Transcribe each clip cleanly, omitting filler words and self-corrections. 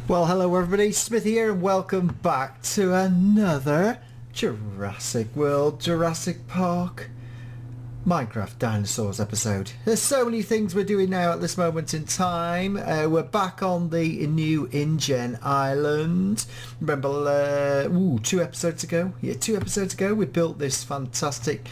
Well, hello everybody, Smith here and welcome back to another Jurassic World, Jurassic Park, Minecraft Dinosaurs episode. There's so many things we're doing now at this moment in time. We're back on the new INGEN island. Remember, 2 episodes ago? Yeah, 2 episodes ago we built this fantastic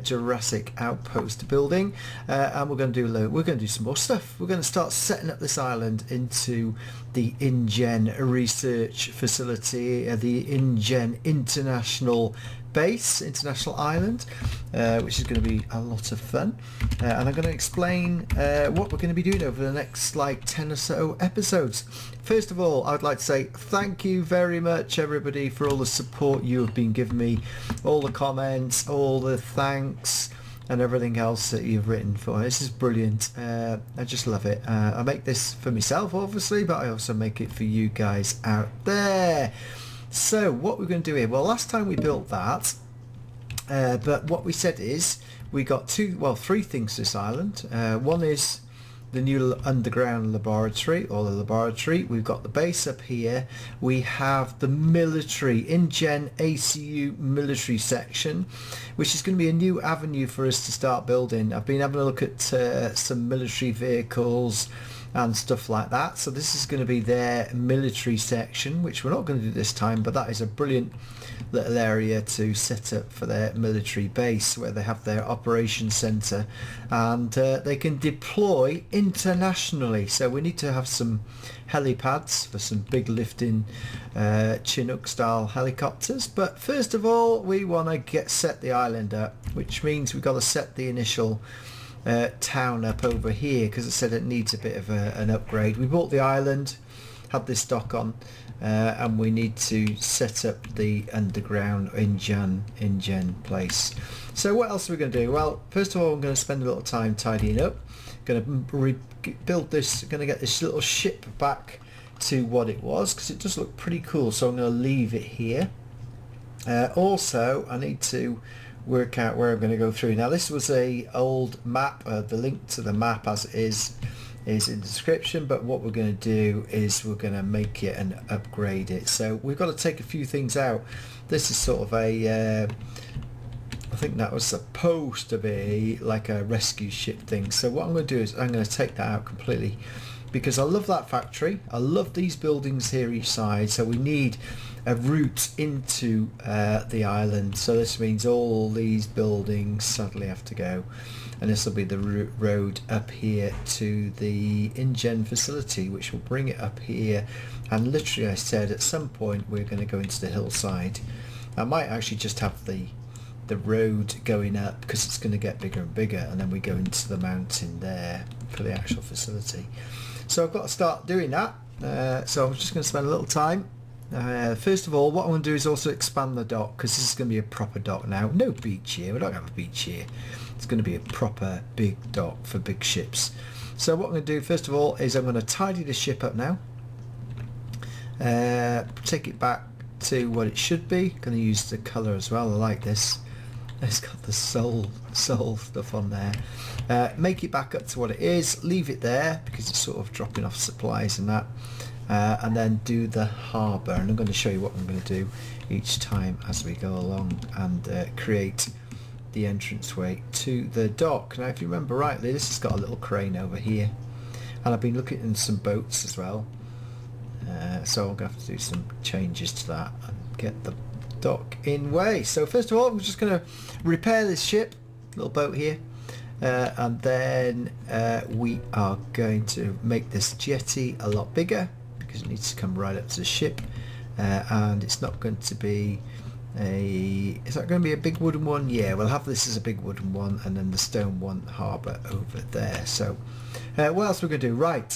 Jurassic Outpost building, and we're going to do some more stuff. We're going to start setting up this island into the INGEN research facility, the INGEN International Island, which is going to be a lot of fun, and I'm going to explain what we're going to be doing over the next like 10 or so episodes. First of all, I'd like to say thank you very much everybody for all the support you have been giving me, all the comments, all the thanks and everything else that you've written for. This is brilliant. I just love it. I make this for myself obviously, but I also make it for you guys out there. So what we're going to do here, well, last time we built that, but what we said is we got three things to this island. One is the new underground laboratory, or the laboratory. We've got the base up here. We have the military, INGEN ACU military section, which is going to be a new avenue for us to start building. I've been having a look at some military vehicles and stuff like that, so this is going to be their military section, which we're not going to do this time, but that is a brilliant little area to set up for their military base, where they have their operations centre and they can deploy internationally. So we need to have some helipads for some big lifting Chinook style helicopters, but first of all we want to set the island up, which means we've got to set the initial town up over here, because I said it needs a bit of an upgrade. We bought the island, had this dock on, and we need to set up the underground INGEN place. So what else are we going to do? Well, first of all I'm going to spend a little time tidying up, going to build this, going to get this little ship back to what it was, because it does look pretty cool, so I'm going to leave it here. Also I need to work out where I'm going to go through. Now this was a old map, the link to the map as it is in the description, but what we're going to do is we're going to make it and upgrade it. So we've got to take a few things out. This is sort of a I think that was supposed to be like a rescue ship thing. So what I'm going to do is I'm going to take that out completely, because I love that factory. I love these buildings here each side, so we need a route into the island. So this means all these buildings sadly have to go, and this will be the road up here to the INGEN facility, which will bring it up here. And literally I said at some point we're going to go into the hillside. I might actually just have the road going up, because it's going to get bigger and bigger, and then we go into the mountain there for the actual facility. So I've got to start doing that, so I'm just going to spend a little time. First of all, what I'm going to do is also expand the dock, because this is going to be a proper dock now. No beach here, we don't have a beach here. It's going to be a proper big dock for big ships. So what I'm going to do first of all is I'm going to tidy the ship up now, take it back to what it should be. Going to use the colour as well, I like this. It's got the soul stuff on there. Make it back up to what it is, leave it there because it's sort of dropping off supplies and that, and then do the harbour. And I'm going to show you what I'm going to do each time as we go along, and create the entranceway to the dock. Now if you remember rightly, this has got a little crane over here, and I've been looking at some boats as well, so I'm going to have to do some changes to that and get the dock in way. So first of all I'm just going to repair this ship, little boat here, and then we are going to make this jetty a lot bigger, because it needs to come right up to the ship, and it's not going to be is that going to be a big wooden one? Yeah, we'll have this as a big wooden one, and then the stone one harbour over there. So what else we're going to do? Right,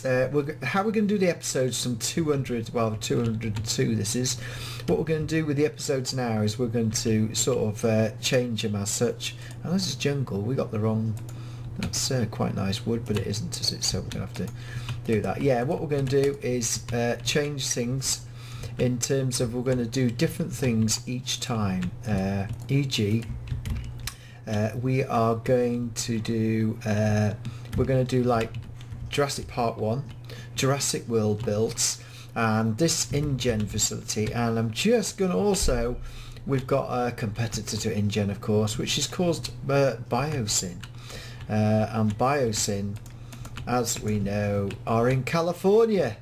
how we're going to do the episodes from 202 this is. What we're going to do with the episodes now is we're going to sort of change them as such. And this is jungle, we got the wrong, that's quite nice wood, but it isn't, is it? So we're going to have to do that. Yeah, what we're going to do is change things in terms of we're going to do different things each time, e.g. we are going to do we're going to do like Jurassic Park 1, Jurassic World builds, and this InGen facility, and I'm just going to also, we've got a competitor to InGen of course, which is called Biosyn, and Biosyn, as we know, are in California.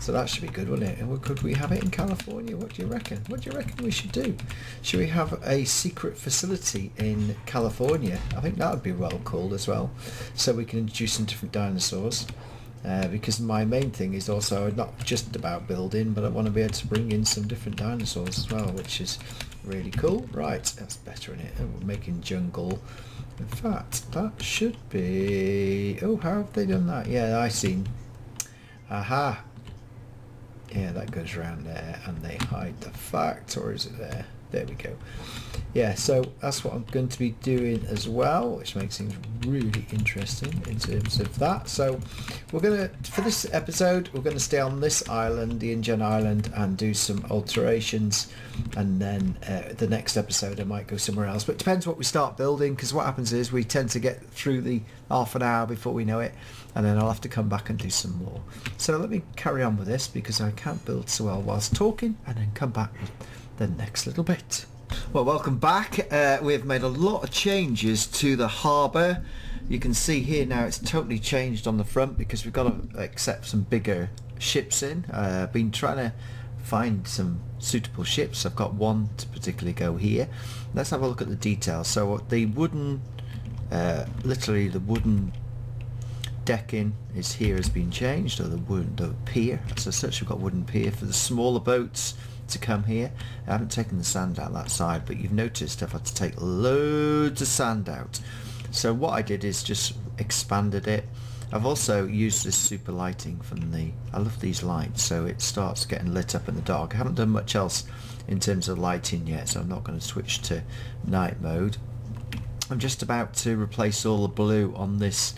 So that should be good, wouldn't it? And could we have it in California? What do you reckon? What do you reckon we should do? Should we have a secret facility in California? I think that would be well cool as well. So we can introduce some different dinosaurs. Because my main thing is also not just about building, but I want to be able to bring in some different dinosaurs as well, which is really cool. Right, that's better in it. Oh, we're making jungle. In fact, that should be... Oh, how have they done that? Yeah, I seen. Aha. Yeah, that goes around there, and they hide the fact, or is it there? There we go. Yeah, so that's what I'm going to be doing as well, which makes things really interesting in terms of that. So we're going to, for this episode, we're going to stay on this island, the InGen island, and do some alterations, and then the next episode I might go somewhere else. But it depends what we start building, because what happens is we tend to get through the half an hour before we know it, and then I'll have to come back and do some more. So let me carry on with this, because I can't build so well whilst talking, and then come back with the next little bit. Well, welcome back. We've made a lot of changes to the harbour. You can see here now it's totally changed on the front because we've got to accept some bigger ships in. I've been trying to find some suitable ships. I've got one to particularly go here. Let's have a look at the details. So the wooden, literally the wooden decking is here has been changed, or the pier. So such we've got wooden pier for the smaller boats to come here. I haven't taken the sand out that side, but you've noticed I've had to take loads of sand out. So what I did is just expanded it. I've also used this super lighting from I love these lights, so it starts getting lit up in the dark. I haven't done much else in terms of lighting yet, so I'm not going to switch to night mode. I'm just about to replace all the blue on this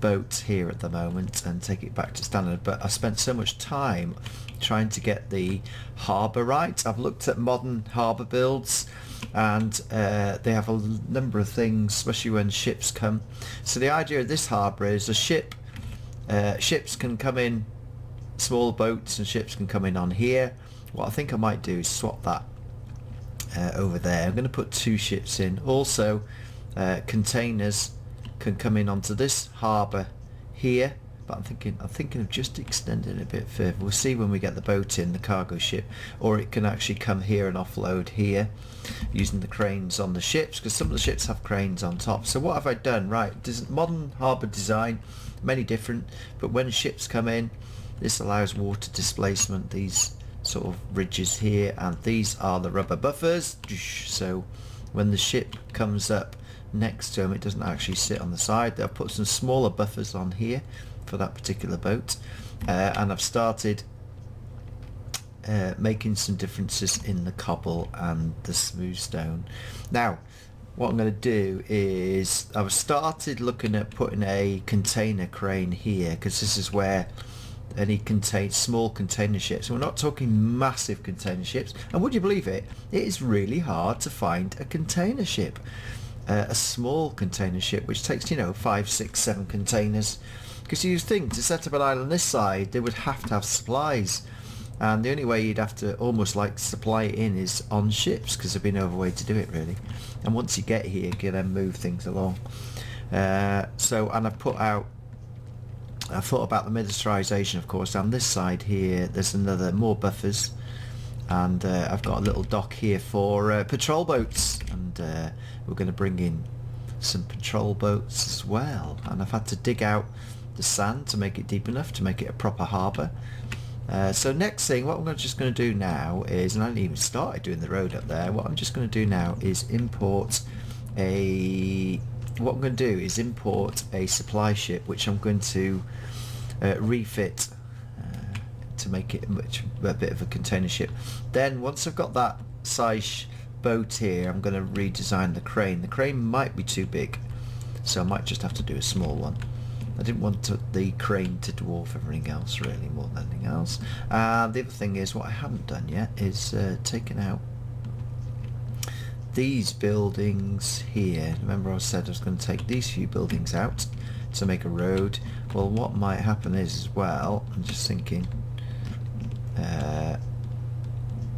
boat here at the moment and take it back to standard, but I spent so much time trying to get the harbour right. I've looked at modern harbour builds, and they have a number of things, especially when ships come. So the idea of this harbour is a ship, ships can come in, small boats and ships can come in on here. What I think I might do is swap that over there. I'm going to put two ships in. Also containers can come in onto this harbour here, but I'm thinking of just extending it a bit further. We'll see when we get the boat in, the cargo ship, or it can actually come here and offload here using the cranes on the ships, because some of the ships have cranes on top. So what have I done? Right, there's modern harbour design, many different, but when ships come in, this allows water displacement, these sort of ridges here, and these are the rubber buffers, so when the ship comes up next to them it doesn't actually sit on the side. I've put some smaller buffers on here for that particular boat, and I've started making some differences in the cobble and the smooth stone. Now what I'm going to do is I've started looking at putting a container crane here, because this is where any small container ships, and we're not talking massive container ships, and would you believe it, it is really hard to find a container ship, a small container ship which takes 5, 6, 7 containers, because you think to set up an island this side they would have to have supplies, and the only way you'd have to almost like supply it in is on ships, because there'd be no other way to do it really, and once you get here you can then move things along. And I've thought about the militarization, of course. Down this side here there's more buffers, and I've got a little dock here for patrol boats, and we're going to bring in some patrol boats as well, and I've had to dig out the sand to make it deep enough to make it a proper harbour. So next thing, what I'm just going to do now is, and I haven't even started doing the road up there, what I'm just going to do now is import a supply ship, which I'm going to refit to make it a bit of a container ship. Then once I've got that size boat here, I'm going to redesign the crane. The crane might be too big, so I might just have to do a small one. I didn't want the crane to dwarf everything else really, more than anything else. The other thing is, what I haven't done yet is taken out these buildings here. Remember I said I was going to take these few buildings out to make a road. Well, what might happen is as well, I'm just thinking, I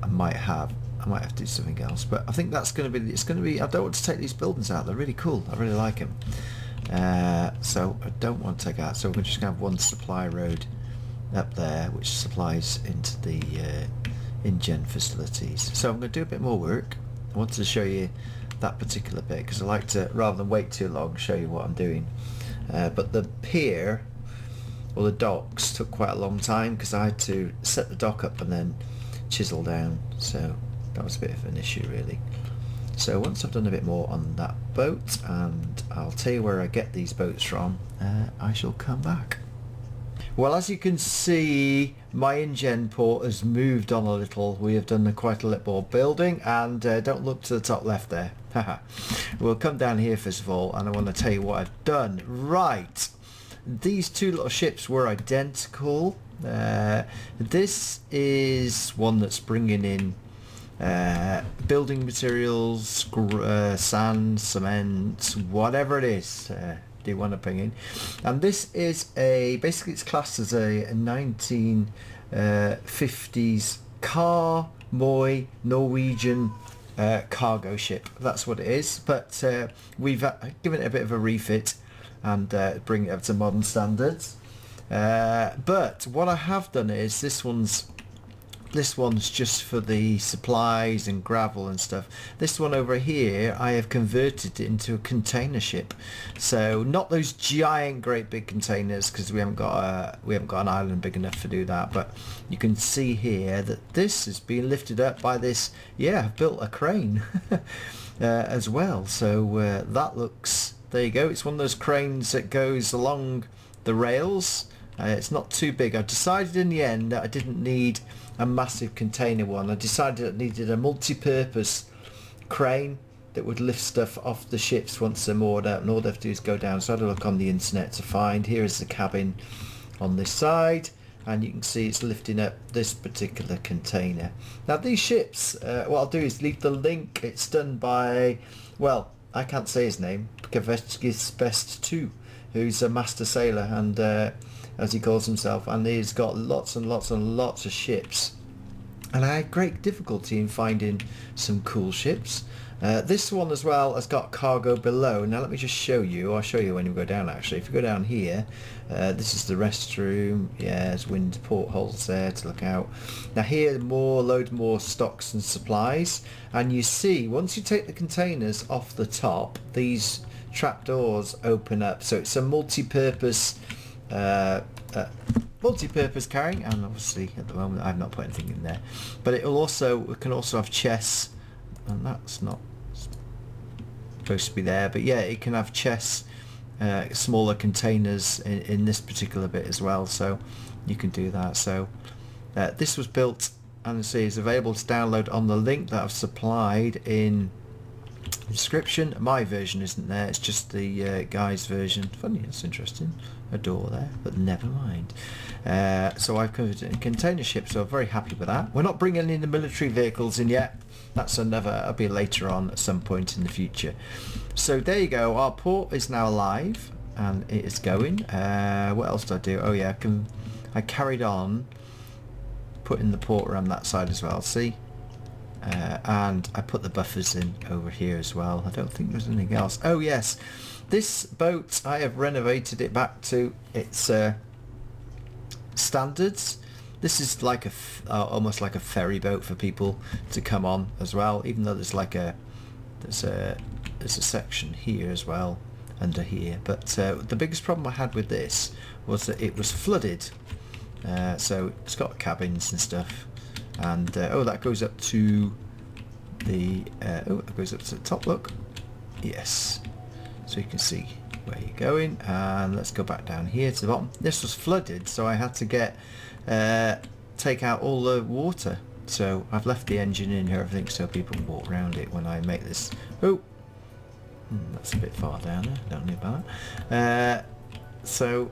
might have to do something else, but I think that's going to be, it's going to be, I don't want to take these buildings out, they're really cool, I really like them. So I don't want to take out, so we're just going to have one supply road up there which supplies into the InGen facilities. So I'm going to do a bit more work. I wanted to show you that particular bit because I like to, rather than wait too long, show you what I'm doing. But the pier, or the docks, took quite a long time because I had to set the dock up and then chisel down, so that was a bit of an issue really. So once I've done a bit more on that boat, and I'll tell you where I get these boats from, I shall come back. Well, as you can see, my InGen port has moved on a little. We have done quite a lot more building, and don't look to the top left there. We'll come down here first of all, and I want to tell you what I've done. Right, these two little ships were identical. This is one that's bringing in building materials, sand, cement, whatever it is do you want to bring in. And this is basically it's classed as a 1950s car Moy Norwegian cargo ship. That's what it is, but we've given it a bit of a refit and bring it up to modern standards. But what I have done is this one's just for the supplies and gravel and stuff. This one over here I have converted it into a container ship. So not those giant great big containers, because we haven't got an island big enough to do that, but you can see here that this is being lifted up by this, yeah, I've built a crane as well. So that looks, there you go, it's one of those cranes that goes along the rails. It's not too big. I decided in the end that I didn't need a massive container one. I decided I needed a multi-purpose crane that would lift stuff off the ships once they're moored out, and all they have to do is go down. So I had a look on the internet to find, here is the cabin on this side, and you can see it's lifting up this particular container. Now these ships, what I'll do is leave the link. It's done by, well, I can't say his name, Best 2, who's a master sailor, and as he calls himself, and he's got lots and lots and lots of ships, and I had great difficulty in finding some cool ships. This one as well has got cargo below. Now let me just show you. I'll show you when we go down actually. If you go down here, this is the restroom. Yeah, there's wind portholes there to look out. Now here, load more stocks and supplies, and you see once you take the containers off the top, these trapdoors open up. So it's a multi-purpose carrying, and obviously at the moment I've not put anything in there, but it can also have chests, and that's not supposed to be there, but yeah, it can have chests, smaller containers in this particular bit as well, so you can do that. So this was built, and see, is available to download on the link that I've supplied in the description. My version isn't there, it's just the guy's version. Funny, that's interesting, a door there, but never mind. So I've converted it in container ship, so I'm very happy with that. We're not bringing in the military vehicles in yet. That's that'll be later on at some point in the future. So there you go, our port is now alive and it is going. What else did I do? Oh yeah, I carried on putting the port around that side as well, see? And I put the buffers in over here as well. I don't think there's anything else. Oh yes, this boat, I have renovated it back to its standards. This is like almost like a ferry boat for people to come on as well, even though there's a section here as well under here. But the biggest problem I had with this was that it was flooded. So it's got cabins and stuff, and that goes up to the it goes up to the top, look. Yes, so you can see where you're going, and let's go back down here to the bottom. This was flooded, so I had to take out all the water, so I've left the engine in here, everything, so people can walk around it when I make this. That's a bit far down there, don't know about that. So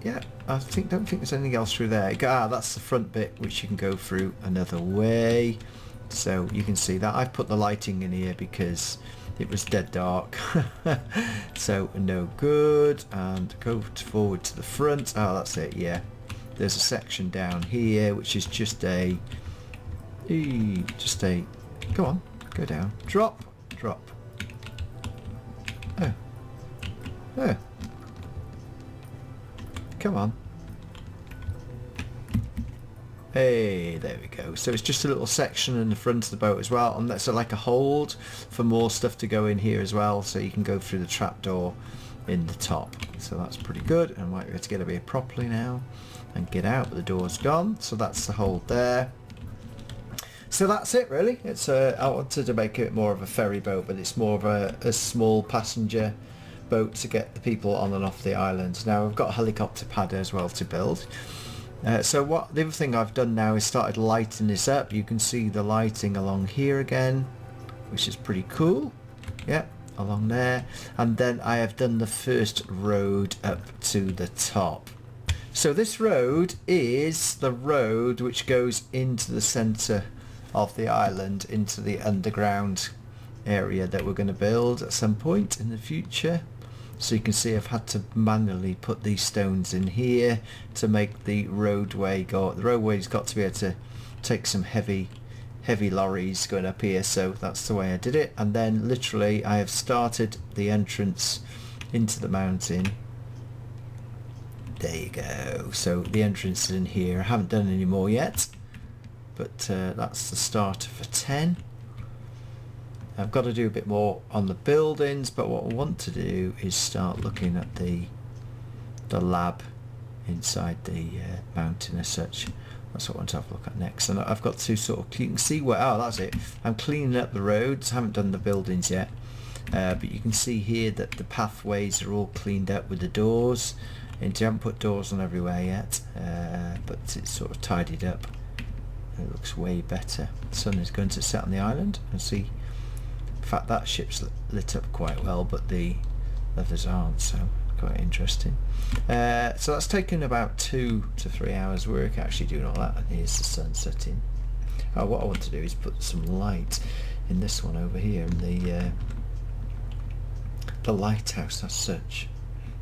yeah, I don't think there's anything else through there. That's the front bit, which you can go through another way, so you can see that I've put the lighting in here because it was dead dark. So no good. And go forward to the front. Oh, that's it, yeah, there's a section down here which is just a come on, go down, drop. Oh, come on. Hey, there we go. So it's just a little section in the front of the boat as well, and that's like a hold for more stuff to go in here as well, so you can go through the trapdoor in the top. So that's pretty good. I might be able to get a bit properly now and get out, but the door's gone. So that's the hold there. So that's it really. It's I wanted to make it more of a ferry boat, but it's more of a small passenger boat to get the people on and off the island. Now I've got a helicopter pad as well to build. So the other thing I've done now is started lighting this up. You can see the lighting along here again, which is pretty cool. Yep, along there. And then I have done the first road up to the top. So this road is the road which goes into the centre of the island, into the underground area that we're going to build at some point in the future. So you can see I've had to manually put these stones in here to make the roadway go. The roadway's got to be able to take some heavy lorries going up here, so that's the way I did it. And then literally I have started the entrance into the mountain. There you go. So the entrance is in here. I haven't done any more yet, but that's the starter for 10. I've got to do a bit more on the buildings, but what I want to do is start looking at the lab inside the mountain as such. That's what I want to have a look at next. And I've got to sort of, you can see where, oh that's it, I'm cleaning up the roads. I haven't done the buildings yet, but you can see here that the pathways are all cleaned up with the doors. And I haven't put doors on everywhere yet, but it's sort of tidied up. It looks way better. The sun is going to set on the island and see. In fact, that ship's lit up quite well, but the others aren't, so quite interesting. So that's taken about 2 to 3 hours work actually doing all that. And here's the sun setting. Oh, what I want to do is put some light in this one over here, in the lighthouse as such.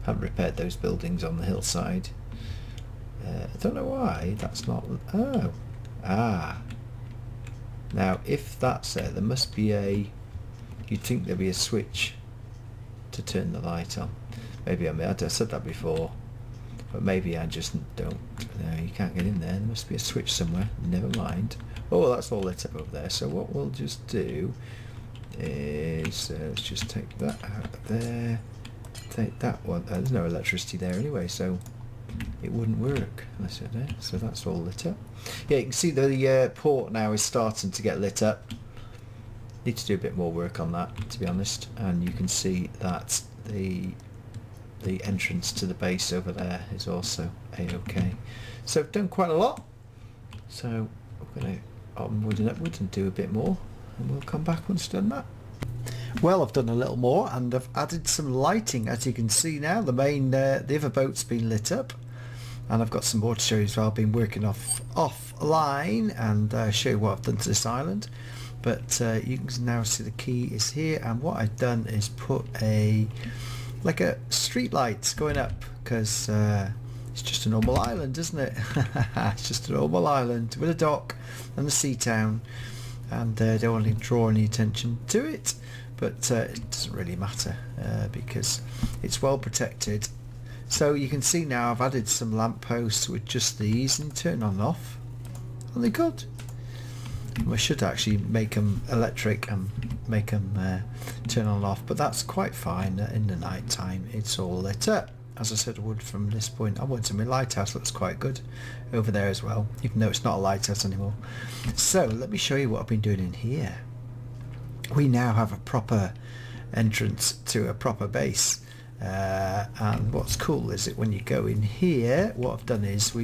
I haven't repaired those buildings on the hillside. I don't know why that's not. Now if that's there must be a. You'd think there'd be a switch to turn the light on. Maybe I said that before, but maybe I just don't. No, you can't get in there. There must be a switch somewhere. Never mind. Oh, that's all lit up over there. So what we'll just do is let's just take that out of there. Take that one. There's no electricity there anyway, so it wouldn't work unless it's there. So that's all lit up. Yeah, you can see the port now is starting to get lit up. Need to do a bit more work on that, to be honest. And you can see that the entrance to the base over there is also a-okay. So I've done quite a lot. So I'm going to onward and upward and do a bit more, and we'll come back once I've done that. Well, I've done a little more and I've added some lighting. As you can see now, the other boat's been lit up, and I've got some more to show you as well. I've been working offline and show you what I've done to this island. But you can now see the key is here, and what I've done is put like a street light going up, because it's just a normal island, isn't it? It's just a normal island with a dock and a sea town, and don't want to draw any attention to it, but it doesn't really matter because it's well protected. So you can see now I've added some lampposts with just these, and turn on and off, and they're good. We should actually make them electric and make them turn on and off, but that's quite fine. In the night time it's all lit up. As I said I would from this point onwards, and my lighthouse looks quite good over there as well, even though it's not a lighthouse anymore. So let me show you what I've been doing in here. We now have a proper entrance to a proper base, and what's cool is that when you go in here, what I've done is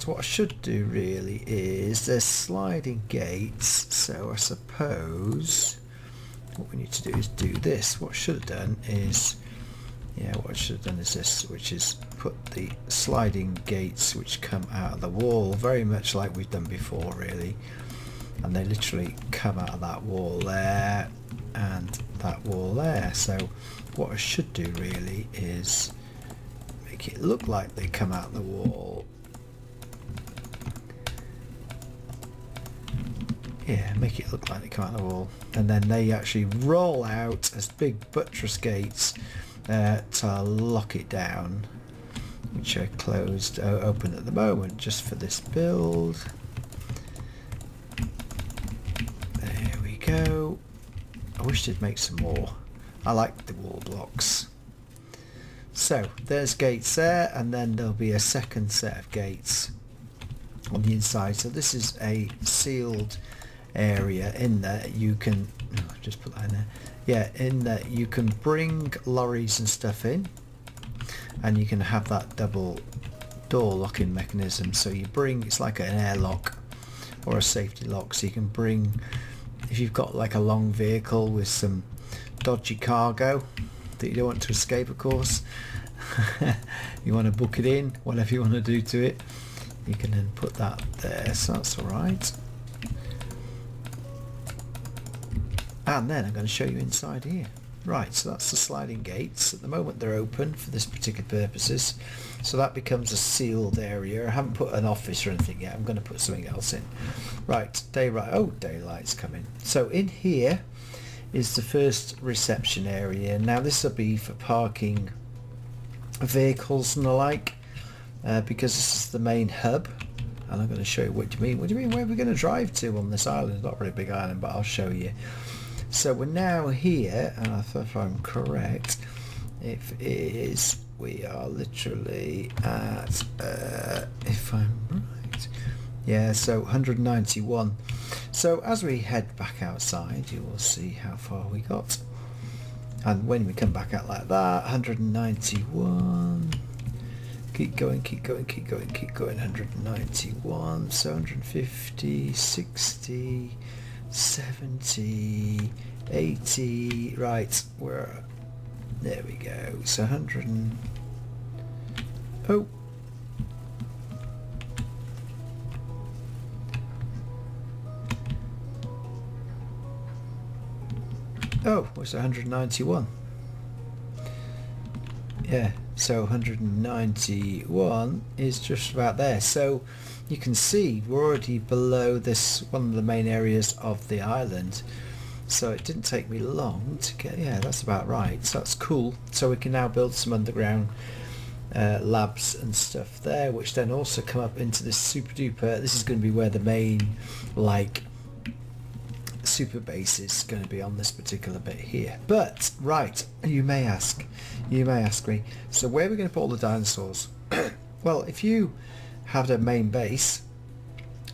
what I should do really is there's sliding gates, so I suppose what we need to do is do this. What I should have done is this, which is put the sliding gates which come out of the wall, very much like we've done before really, and they literally come out of that wall there and that wall there. So what I should do really is make it look like they come out the wall. Yeah, make it look like they come out the wall, and then they actually roll out as big buttress gates to lock it down, which are closed, open at the moment just for this build. There we go. I wish they'd make some more. I like the wall blocks. So there's gates there, and then there'll be a second set of gates on the inside. So this is a sealed area. In there you can just put that in there. Yeah, in there you can bring lorries and stuff in, and you can have that double door locking mechanism. So you bring, it's like an airlock or a safety lock, so you can bring, if you've got like a long vehicle with some dodgy cargo that you don't want to escape, of course, you want to book it in, whatever you want to do to it, you can then put that there, so that's alright. And then I'm going to show you inside here. Right, so that's the sliding gates. At the moment they're open for this particular purposes, so that becomes a sealed area. I haven't put an office or anything yet. I'm going to put something else in. Right, daylight's coming. So in here is the first reception area. Now this will be for parking vehicles and the like, because this is the main hub. And I'm going to show you what do you mean. What do you mean? Where are we going to drive to on this island? It's not a very big island, but I'll show you. So we're now here, and if I'm correct, we are literally at, if I'm right, yeah, so 191. So as we head back outside, you will see how far we got. And when we come back out like that, 191, keep going, keep going, keep going, keep going, 191, so 150, 60, 70, 80, right, there we go, so 100 and, oh, it's 191, yeah, so 191 is just about there. So you can see we're already below this, one of the main areas of the island, so it didn't take me long to get, yeah, that's about right, so that's cool. So we can now build some underground labs and stuff there, which then also come up into this super duper, this is going to be where the main like super base is going to be, on this particular bit here. But right, you may ask me, so where are we going to put all the dinosaurs? Well, if you had a main base,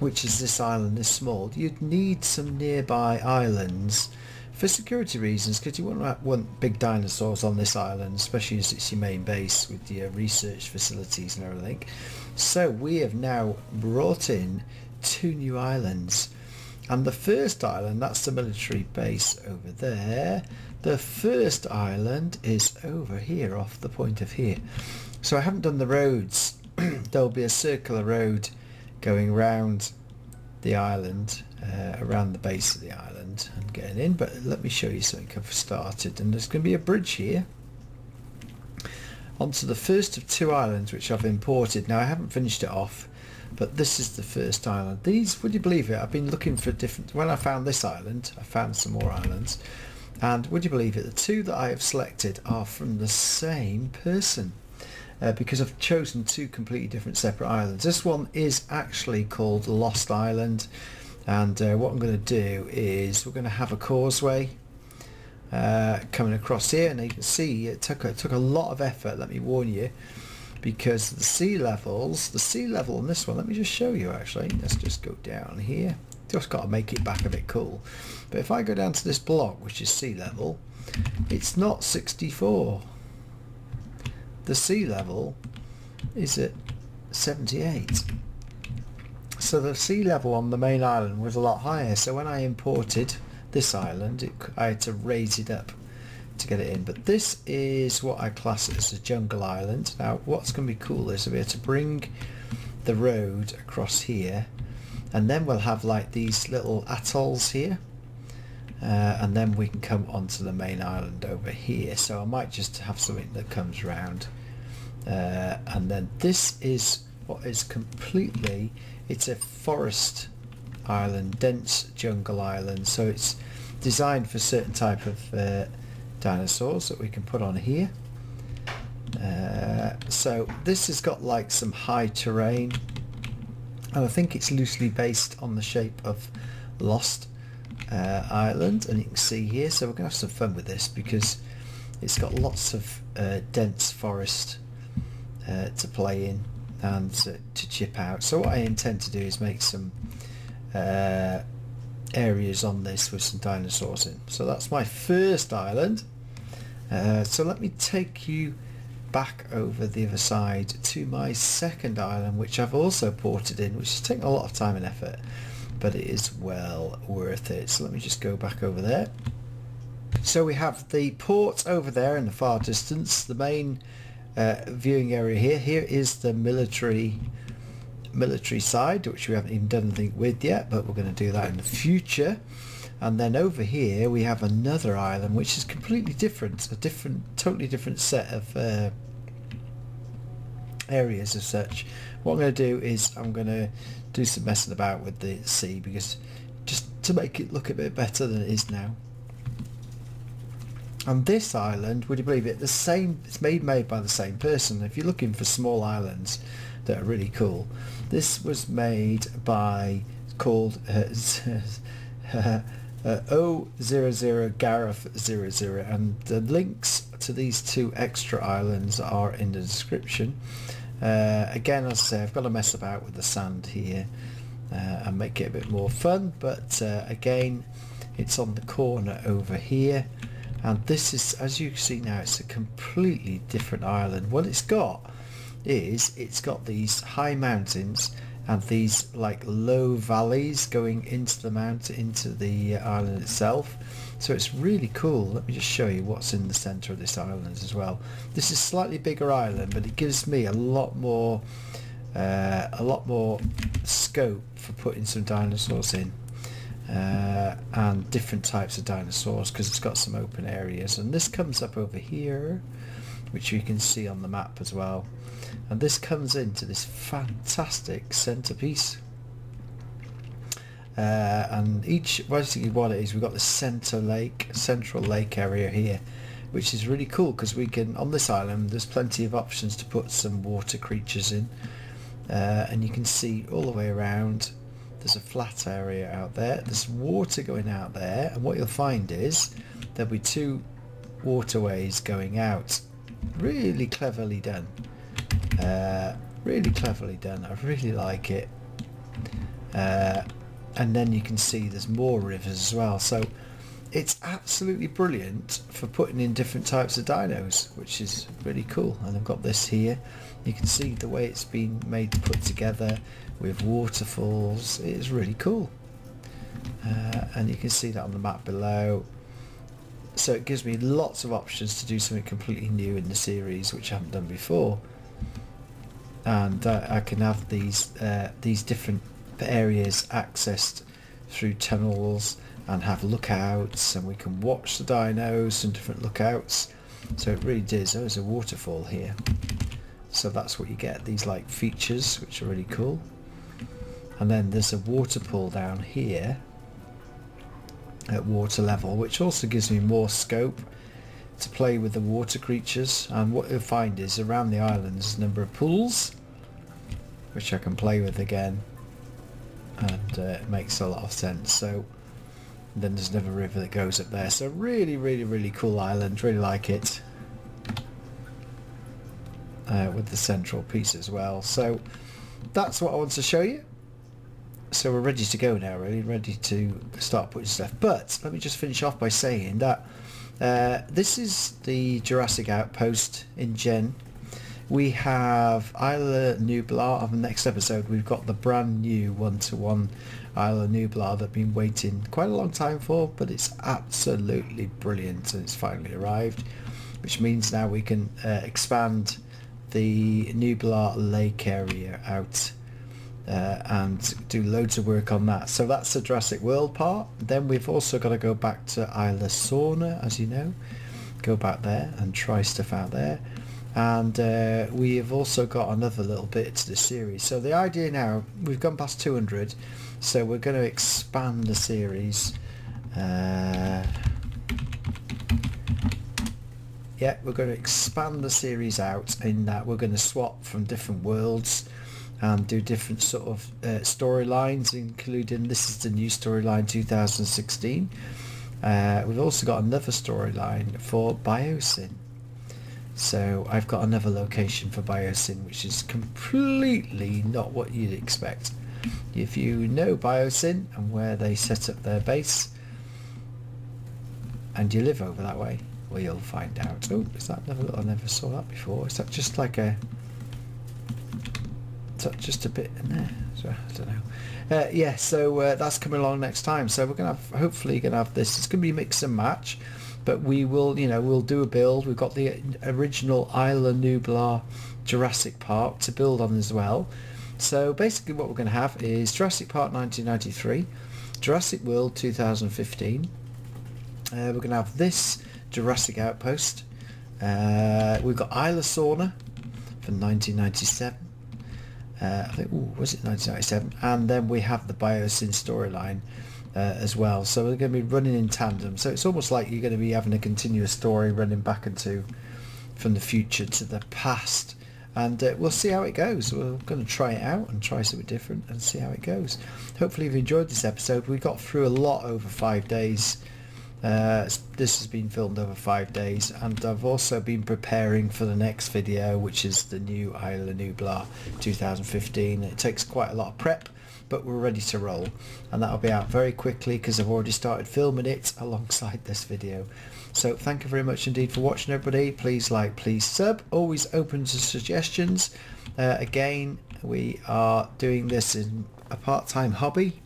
which is this island this small, you'd need some nearby islands for security reasons, because you want big dinosaurs on this island, especially as it's your main base with your research facilities and everything. So we have now brought in 2 new islands, and the first island, that's the military base over there. The first island is over here, off the point of here. So I haven't done the roads. There'll be a circular road going around the island, around the base of the island and getting in, but let me show you something I've started. And there's going to be a bridge here onto the first of 2 islands which I've imported. Now I haven't finished it off, but this is the first island. These, would you believe it, I've been looking for different, when I found this island I found some more islands, and would you believe it, the 2 that I have selected are from the same person. Because I've chosen 2 completely different separate islands. This one is actually called Lost Island, and what I'm going to do is we're going to have a causeway coming across here, and you can see it took a lot of effort, let me warn you, because the sea level on this one, let me just show you actually, let's just go down here, just got to make it back a bit cool. But if I go down to this block, which is sea level, it's not 64. The sea level is at 78. So the sea level on the main island was a lot higher. So when I imported this island, I had to raise it up to get it in. But this is what I class as a jungle island. Now what's going to be cool is we'll be able to bring the road across here, and then we'll have like these little atolls here. And then we can come onto the main island over here. So I might just have something that comes around And then this is what is completely, it's a forest island, dense jungle island, so it's designed for certain type of dinosaurs that we can put on here. So this has got like some high terrain, and I think it's loosely based on the shape of Lost Island, and you can see here, so we're gonna have some fun with this because it's got lots of dense forest to play in and to chip out. So what I intend to do is make some areas on this with some dinosaurs in. So that's my first island. So let me take you back over the other side to my second island, which I've also ported in, which has taken a lot of time and effort, but it is well worth it. So let me just go back over there. So we have the port over there in the far distance, the main viewing area here. Here is the military side, which we haven't even done anything with yet, but we're going to do that in the future. And then over here we have another island which is completely different, totally different set of areas as such. What I'm going to do is I'm going to do some messing about with the sea, because just to make it look a bit better than it is now. And this island, would you believe it, it's made by the same person. If you're looking for small islands that are really cool, this was made called 000 Gareth 00, and the links to these two extra islands are in the description. Again, as I say, I've got to mess about with the sand here and make it a bit more fun, but again, it's on the corner over here, and this is, as you can see now, it's a completely different island. What it's got is it's got these high mountains and these like low valleys going into the mountain, into the island itself. So it's really cool. Let me just show you what's in the center of this island as well. This is a slightly bigger island, but it gives me a lot more scope for putting some dinosaurs in, and different types of dinosaurs, because it's got some open areas. And this comes up over here, which you can see on the map as well. And this comes into this fantastic centerpiece, and basically what it is, we've got the central lake area here, which is really cool because we can, on this island, there's plenty of options to put some water creatures in, and you can see all the way around. There's a flat area out there, there's water going out there, and what you'll find is there'll be two waterways going out. Really cleverly done. Really cleverly done. I really like it. And then you can see there's more rivers as well, so it's absolutely brilliant for putting in different types of dinos, which is really cool. And I've got this here, you can see the way it's been made to put together with waterfalls. It is really cool, and you can see that on the map below. So it gives me lots of options to do something completely new in the series, which I haven't done before. And I can have these different areas accessed through tunnels and have lookouts, and we can watch the dinos from different lookouts. So it really does. There's a waterfall here, so that's what you get, these like features, which are really cool. And then there's a water pool down here at water level, which also gives me more scope to play with the water creatures. And what you'll find is around the island there's a number of pools which I can play with again, and it makes a lot of sense. So then there's another river that goes up there, so really cool island, really like it, with the central piece as well. So that's what I want to show you. So we're ready to go now, really ready to start putting stuff. But let me just finish off by saying that this is the Jurassic Outpost INGEN. We have Isla Nublar. On the next episode we've got the brand new 1-to-1 Isla Nublar that I've been waiting quite a long time for, but it's absolutely brilliant and it's finally arrived, which means now we can expand the Nublar lake area out and do loads of work on that. So that's the Jurassic World part. Then we've also got to go back to Isla Sorna, as you know, go back there and try stuff out there. and we have also got another little bit to the series. So the idea now, we've gone past 200, so we're going to expand the series. Yeah, we're going to expand the series out in that we're going to swap from different worlds and do different sort of storylines, including this is the new storyline 2016. We've also got another storyline for Biosyn. So I've got another location for Biosyn, which is completely not what you'd expect. If you know Biosyn and where they set up their base, and you live over that way, well, you'll find out. Oh, is that another little? I never saw that before. Is that just like a? Is that just a bit in there? So, I don't know. Yeah, so that's coming along next time. So we're gonna have, hopefully, gonna have this. It's gonna be mix and match, but we will, you know, we'll do a build. We've got the original Isla Nublar Jurassic Park to build on as well. So basically, what we're gonna have is Jurassic Park 1993, Jurassic World 2015. We're going to have this Jurassic Outpost. We've got Isla Sorna from 1997. I think, was it 1997? And then we have the Biosyn storyline as well. So we're going to be running in tandem. So it's almost like you're going to be having a continuous story running back into from the future to the past. And we'll see how it goes. We're going to try it out and try something different and see how it goes. Hopefully you've enjoyed this episode. We got through a lot over 5 days. This has been filmed over 5 days, and I've also been preparing for the next video, which is the new Isla Nublar 2015. It takes quite a lot of prep, but we're ready to roll, and that'll be out very quickly because I've already started filming it alongside this video. So thank you very much indeed for watching, everybody. Please like, please sub, always open to suggestions. Again, we are doing this in a part-time hobby,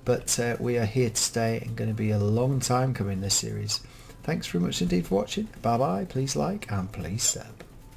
but we are here to stay and going to be a long time coming, this series. Thanks very much indeed for watching. Bye bye, please like and please sub.